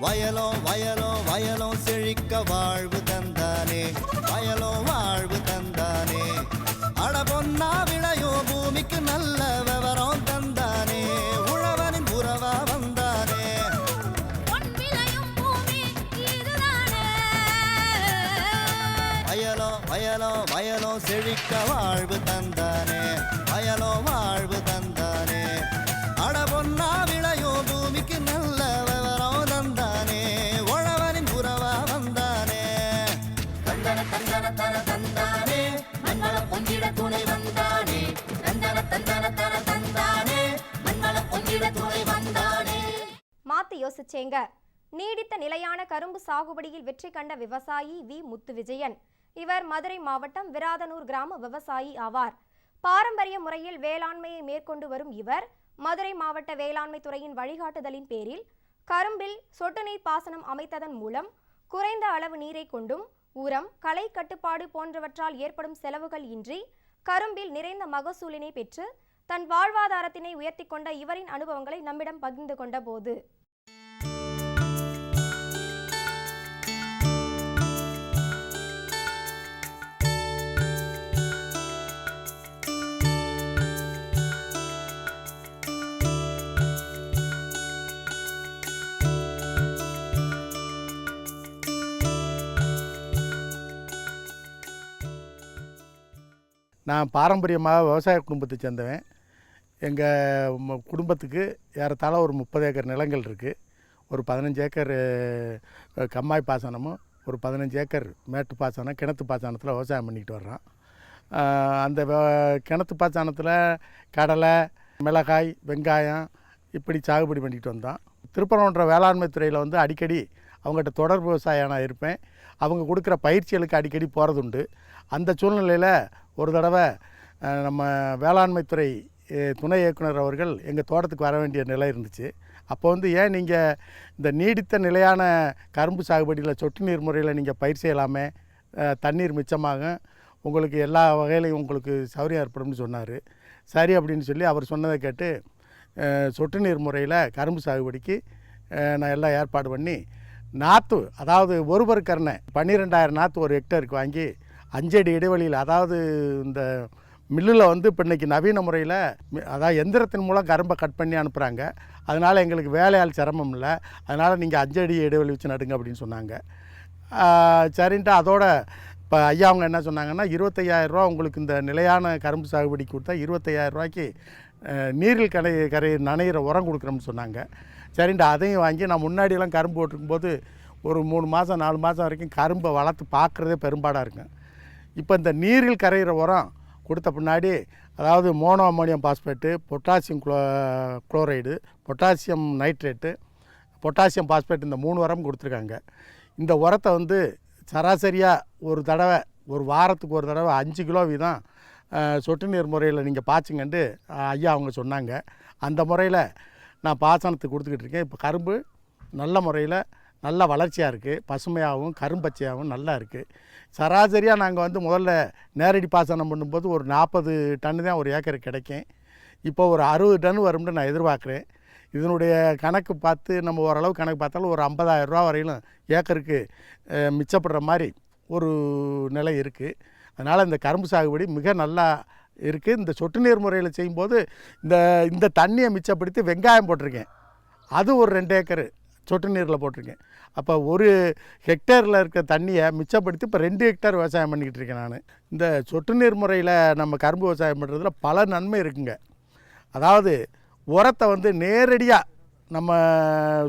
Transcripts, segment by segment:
வயலும் வயலும் வயலும் செழிக்க வாழ்வு தந்தானே, வயலும் வாழ்வு தந்தானே. அட பொன்னா விளையோ பூமிக்கு நல்ல விவரம் தந்தானே, உழவனின் உறவா வந்தானே. வயலும் வயலும் வயலும் செழிக்க வாழ்வு தந்தானே, வயலும் வாழ்வு தந்தானே. அட பொன்னா விளையோ பூமிக்கு நல்ல விவரம் தந்தானே, உழவனின் உறவா வந்தானே. தந்தன தந்தன தன தந்தானே, மங்கள பொங்கிட துணை வந்தானே. தந்தன தந்தன தன தந்தானே, மங்கள பொங்கிட துணை வந்தானே. மாத்து யோசிச்சேங்க. நீடித்த நிலையான கரும்பு சாகுபடியில் வெற்றி கண்ட விவசாயி வி முத்து விஜயன். இவர் மதுரை மாவட்டம் விராதனூர் கிராம விவசாயி ஆவார். பாரம்பரிய முறையில் வேளாண்மையை மேற்கொண்டு வரும் இவர் மதுரை மாவட்ட வேளாண்மை துறையின் வழிகாட்டுதலின் பேரில் கரும்பில் சொட்டு நீர் பாசனம் அமைத்ததன் மூலம் குறைந்த அளவு நீரை கொண்டும் உரம், களை கட்டுப்பாடு போன்றவற்றால் ஏற்படும் செலவுகள் இன்றி கரும்பில் நிறைந்த மகசூலினை பெற்று தன் வாழ்வாதாரத்தினை உயர்த்தி கொண்ட இவரின் அனுபவங்களை நம்மிடம் பகிர்ந்து கொண்ட போது, நான் பாரம்பரியமாக விவசாய குடும்பத்தை சேர்ந்தவன். எங்கள் குடும்பத்துக்கு ஏறத்தாழ ஒரு 30 ஏக்கர் நிலங்கள் இருக்குது. ஒரு 15 ஏக்கர் கம்மாய் பாசனமும் ஒரு 15 ஏக்கர் மேட்டு பாசனம், கிணத்து பாசனத்தில் விவசாயம் பண்ணிக்கிட்டு வர்றோம். அந்த கிணத்து பாசனத்தில் கடலை, மிளகாய், வெங்காயம் இப்படி சாகுபடி பண்ணிக்கிட்டு வந்தோம். திருப்பரங்குன்ற வேளாண்மை துறையில் வந்து அடிக்கடி அவங்ககிட்ட தொடர்பு விவசாயம் நான் இருப்பேன். அவங்க கொடுக்குற பயிற்சிகளுக்கு அடிக்கடி போகிறதுண்டு. அந்த சூழ்நிலையில் ஒரு தடவை நம்ம வேளாண்மைத்துறை துணை இயக்குனர் அவர்கள் எங்கள் தோட்டத்துக்கு வர வேண்டிய நிலை இருந்துச்சு. அப்போ வந்து ஏன் நீங்கள் இந்த நீடித்த நிலையான கரும்பு சாகுபடியில் சொட்டு நீர் முறையில் நீங்கள் பயிர் செய்யலாமே, தண்ணீர் மிச்சமாகும், உங்களுக்கு எல்லா வகையிலையும் உங்களுக்கு சௌகரியம் ஏற்படும்னு சொன்னார். சரி அப்படின்னு சொல்லி அவர் சொன்னதை கேட்டு சொட்டு நீர் முறையில் கரும்பு சாகுபடிக்கு நான் எல்லாம் ஏற்பாடு பண்ணி நாற்று, அதாவது ஒரு கரணை 12,000 நாற்று ஒரு ஹெக்டருக்கு வாங்கி 5 அடி இடைவெளியில், அதாவது இந்த மில்லில் வந்து இப்போ இன்றைக்கி நவீன முறையில் அதாவது எந்திரத்தின் மூலம் கரும்பை கட் பண்ணி அனுப்புகிறாங்க. அதனால் எங்களுக்கு வேலையால் சிரமம் இல்லை, அதனால் நீங்கள் 5 அடி இடைவெளி வச்சு நடுங்க அப்படின்னு சொன்னாங்க. சரின்ட்டு அதோட இப்போ ஐயா அவங்க என்ன சொன்னாங்கன்னா, 25,000 ரூபா உங்களுக்கு இந்த நிலையான கரும்பு சாகுபடிக்கு கொடுத்தா 25,000 ரூபாய்க்கு நீரில் கரை நனைகிற உரம் கொடுக்குறோம்னு சொன்னாங்க. சரின்ட்டு அதையும் வாங்கி நான் முன்னாடியெல்லாம் கரும்பு போட்டிருக்கும்போது ஒரு 3 மாதம் 4 மாதம் வரைக்கும் கரும்பை வளர்த்து பார்க்குறதே பெரும்பாடாக இருக்கும். இப்போ இந்த நீரில் கரைகிற உரம் கொடுத்த பின்னாடி, அதாவது mono ammonium phosphate, potassium chloride, potassium nitrate, potassium phosphate, இந்த 3 உரம் கொடுத்துருக்காங்க. இந்த உரத்தை வந்து சராசரியாக ஒரு தடவை, ஒரு வாரத்துக்கு ஒரு தடவை 5 கிலோ வீதம் சொட்டு நீர் முறையில் நீங்கள் பாய்ச்சுங்கன்ட்டு ஐயா அவங்க சொன்னாங்க. அந்த முறையில் நான் பாசனத்துக்கு கொடுத்துக்கிட்டு இருக்கேன். இப்போ கரும்பு நல்ல முறையில் நல்ல வளர்ச்சியாக இருக்குது, பசுமையாகவும் கரும்பச்சையாகவும் நல்லா இருக்குது. சராசரியாக நாங்கள் வந்து முதல்ல நேரடி பாசனம் பண்ணும்போது ஒரு 40 டன்னு தான் ஒரு ஏக்கருக்கு கிடைக்கும். இப்போ ஒரு 60 டன் வரும்னு நான் எதிர்பார்க்குறேன். இதனுடைய கணக்கு பார்த்து நம்ம ஓரளவு கணக்கு பார்த்தாலும் ஒரு 50,000 ரூபா வரையிலும் ஏக்கருக்கு மிச்சப்படுற மாதிரி ஒரு நிலை இருக்குது. அதனால் இந்த கரும்பு சாகுபடி மிக நல்லா இருக்குது. இந்த சொட்டு நீர் முறையில் செய்யும்போது இந்த தண்ணியை மிச்சப்படுத்தி வெங்காயம் போட்டிருக்கேன். அது ஒரு 2 ஏக்கரு சொட்டு நீரில் போட்டிருக்கேன். அப்போ ஒரு ஹெக்டேரில் இருக்க தண்ணியை மிச்சப்படுத்தி இப்போ 2 ஹெக்டேர் விவசாயம் பண்ணிக்கிட்டு இருக்கேன் நான். இந்த சொட்டு நீர் முறையில் நம்ம கரும்பு விவசாயம் பண்ணுறதுல பல நன்மை இருக்குங்க. அதாவது உரத்தை வந்து நேரடியாக நம்ம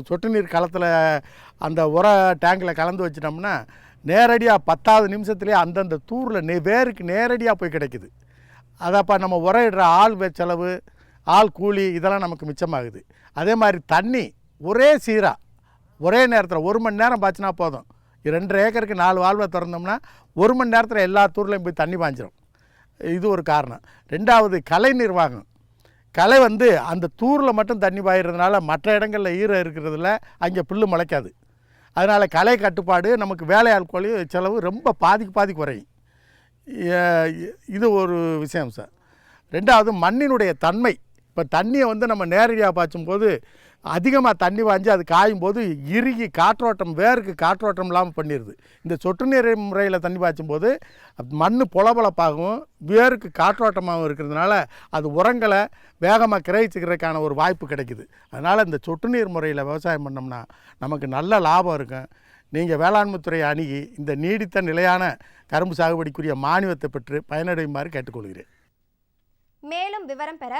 சொட்டு நீர் களத்தில் அந்த உர டேங்கில் கலந்து வச்சிட்டோம்னா நேரடியாக 10வது நிமிஷத்துலேயே அந்தந்த தூரில் வேருக்கு நேரடியாக போய் கிடைக்குது. அதப்போ நம்ம உரையிடுற ஆள் செலவு, ஆள் கூலி இதெல்லாம் நமக்கு மிச்சமாகுது. அதே மாதிரி தண்ணி ஒரே சீராக ஒரே நேரத்தில் 1 மணி நேரம் பாய்ச்சினா போதும். 2.5 ஏக்கருக்கு 4 வால்வை திறந்தோம்னா 1 மணி நேரத்தில் எல்லா தூர்லையும் போய் தண்ணி பாய்ஞ்சிரும். இது ஒரு காரணம். 2வது கலை நிர்வாகம். களை வந்து அந்த தூரில் மட்டும் தண்ணி பாயிறதுனால மற்ற இடங்களில் ஈரம் இருக்கிறதுல அங்கே புல்லு முளைக்காது. அதனால் களை கட்டுப்பாடு, நமக்கு வேலையாள் கூலி செலவு ரொம்ப பாதிக்கு குறையும். இது ஒரு விஷயம் சார். 2வது மண்ணினுடைய தன்மை. இப்போ தண்ணியை வந்து நம்ம நேரடியாக பாய்ச்சும்போது அதிகமாக தண்ணி வாஞ்சி அது காயும் போது இறுகி காற்றோட்டம் வேருக்கு காற்றோட்டம் இல்லாமல் பண்ணிடுது. இந்த சொட்டு நீர் முறையில் தண்ணி பாய்ச்சும் போது மண் பொலபொலப்பாகவும் வேருக்கு காற்றோட்டமாகவும் இருக்கிறதுனால அது உரங்களை வேகமாக கிரகிச்சுக்கிறதுக்கான ஒரு வாய்ப்பு கிடைக்குது. அதனால் இந்த சொட்டு நீர் முறையில் விவசாயம் பண்ணோம்னா நமக்கு நல்ல லாபம் இருக்கும். நீங்கள் வேளாண்மைத்துறையை அணுகி இந்த நீடித்த நிலையான கரும்பு சாகுபடிக்குரிய மானியத்தை பெற்று பயனடையுமாறு கேட்டுக்கொள்கிறேன். மேலும் விவரம் பெற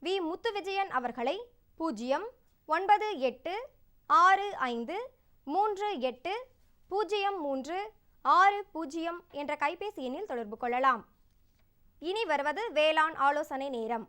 வி. முத்துவிஜயன் அவர்களை 09835380360 என்ற கைபேசி எண்ணில் தொடர்பு கொள்ளலாம். இனி வருவது வேளாண் ஆலோசனை நேரம்.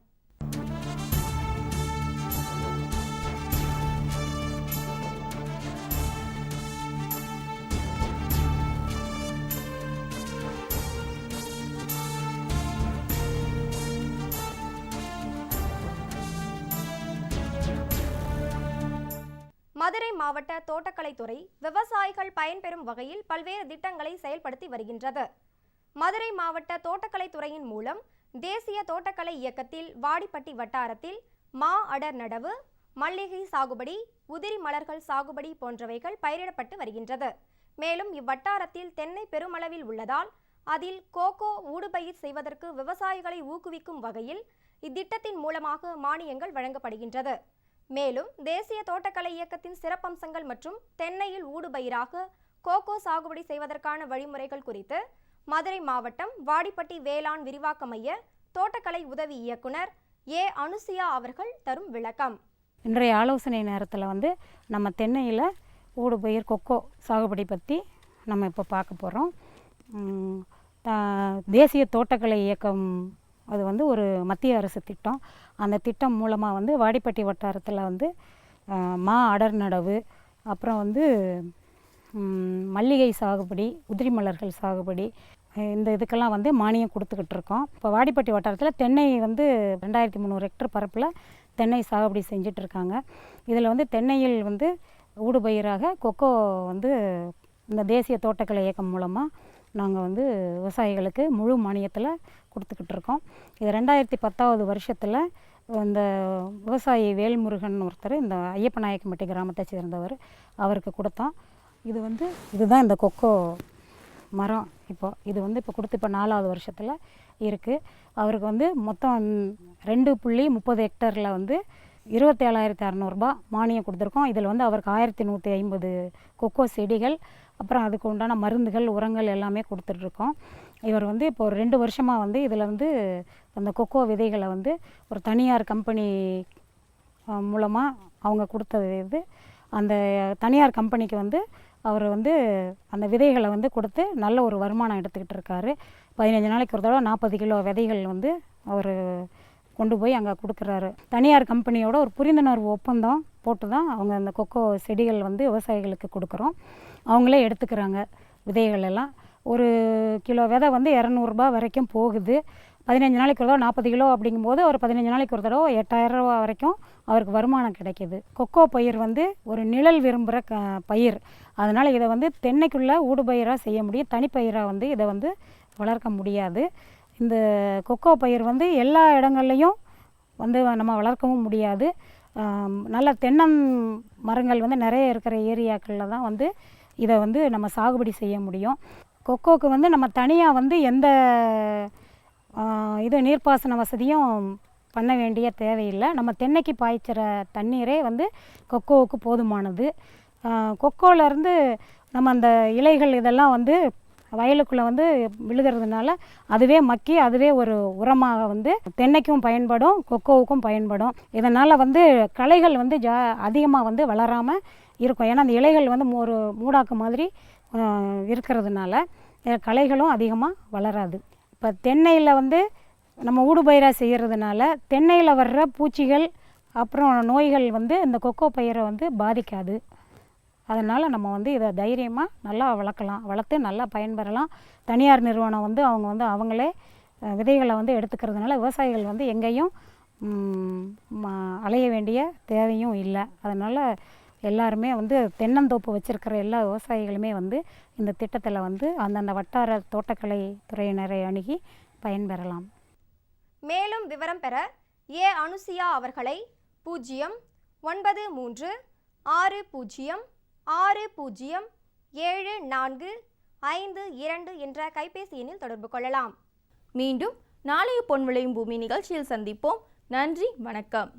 மதுரை மாவட்ட தோட்டக்கலைத்துறை விவசாயிகள் பயன்பெறும் வகையில் பல்வேறு திட்டங்களை செயல்படுத்தி வருகின்றது. மதுரை மாவட்ட தோட்டக்கலைத்துறையின் மூலம் தேசிய தோட்டக்கலை இயக்கத்தில் வாடிப்பட்டி வட்டாரத்தில் மா அடர் நடவு, மல்லிகை சாகுபடி, உதிரி மலர்கள் சாகுபடி போன்றவைகள் பயிரிடப்பட்டு வருகின்றது. மேலும் இவ்வட்டாரத்தில் தென்னை பெருமளவில் உள்ளதால் அதில் கோகோ ஊடுபயிர் செய்வதற்கு விவசாயிகளை ஊக்குவிக்கும் வகையில் இத்திட்டத்தின் மூலமாக மானியங்கள் வழங்கப்படுகின்றது. மேலும் தேசிய தோட்டக்கலை இயக்கத்தின் சிறப்பம்சங்கள் மற்றும் தென்னையில் ஊடுபயிராக கோகோ சாகுபடி செய்வதற்கான வழிமுறைகள் குறித்து மதுரை மாவட்டம் வாடிப்பட்டி வேளாண் விரிவாக்க மைய தோட்டக்கலை உதவி இயக்குனர் ஏ. அனுசியா அவர்கள் தரும் விளக்கம். இன்றைய ஆலோசனை நேரத்தில் நம்ம தென்னையில் ஊடுபயிர் கொக்கோ சாகுபடி பற்றி நம்ம இப்போ பார்க்க போகிறோம். தேசிய தோட்டக்கலை இயக்கம் அது ஒரு மத்திய அரசு திட்டம். அந்த திட்டம் மூலமாக வாடிப்பட்டி வட்டாரத்தில் மா அடர் நடவு, அப்புறம் மல்லிகை சாகுபடி, உதிரி மலர்கள் சாகுபடி, இந்த இதுக்கெல்லாம் மானியம் கொடுத்துக்கிட்டு இருக்கோம். இப்போ வாடிப்பட்டி வட்டாரத்தில் தென்னை 2300 ஹெக்டர் பரப்பில் தென்னை சாகுபடி செஞ்சிட்ருக்காங்க. இதில் தென்னையில் ஊடுபயிராக கொக்கோ இந்த தேசிய தோட்டக்கலை இயக்கம் மூலமாக நாங்கள் விவசாயிகளுக்கு முழு மானியத்தில் கொடுத்துக்கிட்டு இருக்கோம். இது 2010வது வருஷத்தில் இந்த விவசாயி வேல்முருகன் ஒருத்தர் இந்த ஐயப்பநாயக்கம்பட்டி கிராமத்தை சேர்ந்தவர், அவருக்கு கொடுத்தோம். இதுதான் இந்த கொக்கோ மரம். இது இப்போ கொடுத்து இப்போ 4வது வருஷத்தில் இருக்குது. அவருக்கு மொத்தம் 2.30 ஹெக்டரில் 27,600 மானியம் கொடுத்துருக்கோம். இதில் அவருக்கு 1150 கொக்கோ செடிகள், அப்புறம் அதுக்கு உண்டான மருந்துகள், உரங்கள் எல்லாமே கொடுத்துட்ருக்கோம். இவர் இப்போ ஒரு 2 வருஷமாக இதில் அந்த கொக்கோ விதைகளை ஒரு தனியார் கம்பெனி மூலமாக அவங்க கொடுத்தது. அந்த தனியார் கம்பெனிக்கு அவர் அந்த விதைகளை கொடுத்து நல்ல ஒரு வருமானம் எடுத்துக்கிட்டு இருக்காரு. 15 நாளைக்கு ஒரு தடவை 40 கிலோ விதைகள் அவர் கொண்டு போய் அங்கே கொடுக்குறாரு. தனியார் கம்பெனியோட ஒரு புரிந்துணர்வு ஒப்பந்தம் போட்டு தான் அவங்க அந்த கொக்கோ செடிகள் விவசாயிகளுக்கு கொடுக்குறோம். அவங்களே எடுத்துக்கிறாங்க விதைகள் எல்லாம். ஒரு கிலோ விதை 200 வரைக்கும் போகுது. 15 நாளைக்கு ஒரு தடவை 40 கிலோ அப்படிங்கும்போது ஒரு 15 நாளைக்கு ஒரு தடவை 8000 ரூபா வரைக்கும் அவருக்கு வருமானம் கிடைக்கிது. கொக்கோ பயிர் ஒரு நிழல் விரும்புகிற பயிர். அதனால் இதை தென்னைக்குள்ளே ஊடுபயிராக செய்ய முடியும், தனிப்பயிராக இதை வளர்க்க முடியாது. இந்த கொக்கோ பயிர் எல்லா இடங்கள்லையும் நம்ம வளர்க்கவும் முடியாது. நல்ல தென்னம் மரங்கள் நிறைய இருக்கிற ஏரியாக்களில் தான் இதை நம்ம சாகுபடி செய்ய முடியும். கொக்கோவுக்கு நம்ம தனியாக எந்த நீர்ப்பாசன வசதியும் பண்ண வேண்டிய தேவையில்லை. நம்ம தென்னைக்கு பாய்ச்சிற தண்ணீரே கொக்கோவுக்கு போதுமானது. கொக்கோலேருந்து நம்ம அந்த இலைகள் இதெல்லாம் வயலுக்குள்ளே விழுகிறதுனால அதுவே மக்கி அதுவே ஒரு உரமாக தென்னைக்கும் பயன்படும், கொக்கோவுக்கும் பயன்படும். இதனால் களைகள் அதிகமாக வளராமல் இருக்கும். ஏன்னா அந்த இலைகள் ஒரு மூடாக்கு மாதிரி இருக்கிறதுனால களைகளும் அதிகமாக வளராது. இப்போ தென்னையில் நம்ம ஊடுபயிராக செய்கிறதுனால தென்னையில் வர்ற பூச்சிகள் அப்புறம் நோய்கள் இந்த கொக்கோ பயிரை பாதிக்காது. அதனால் நம்ம இதை தைரியமாக நல்லா வளர்த்து நல்லா பயன்பெறலாம். தனியார் நிறுவனம் அவங்க அவங்களே விதைகளை எடுத்துக்கிறதுனால விவசாயிகள் எங்கேயும் அலைய வேண்டிய தேவையும் இல்லை. அதனால் எல்லாருமே தென்னந்தோப்பு வச்சுருக்கிற எல்லா விவசாயிகளுமே இந்த திட்டத்தில் அந்தந்த வட்டார தோட்டக்கலை துறையினரை அணுகி பயன்பெறலாம். மேலும் விவரம் பெற ஏ. அனுசியா அவர்களை 0 9360607452 என்ற கைபேசி எண்ணில் தொடர்பு கொள்ளலாம். மீண்டும் நாளைய பொன் விளையும் பூமி நிகழ்ச்சியில் சந்திப்போம். நன்றி, வணக்கம்.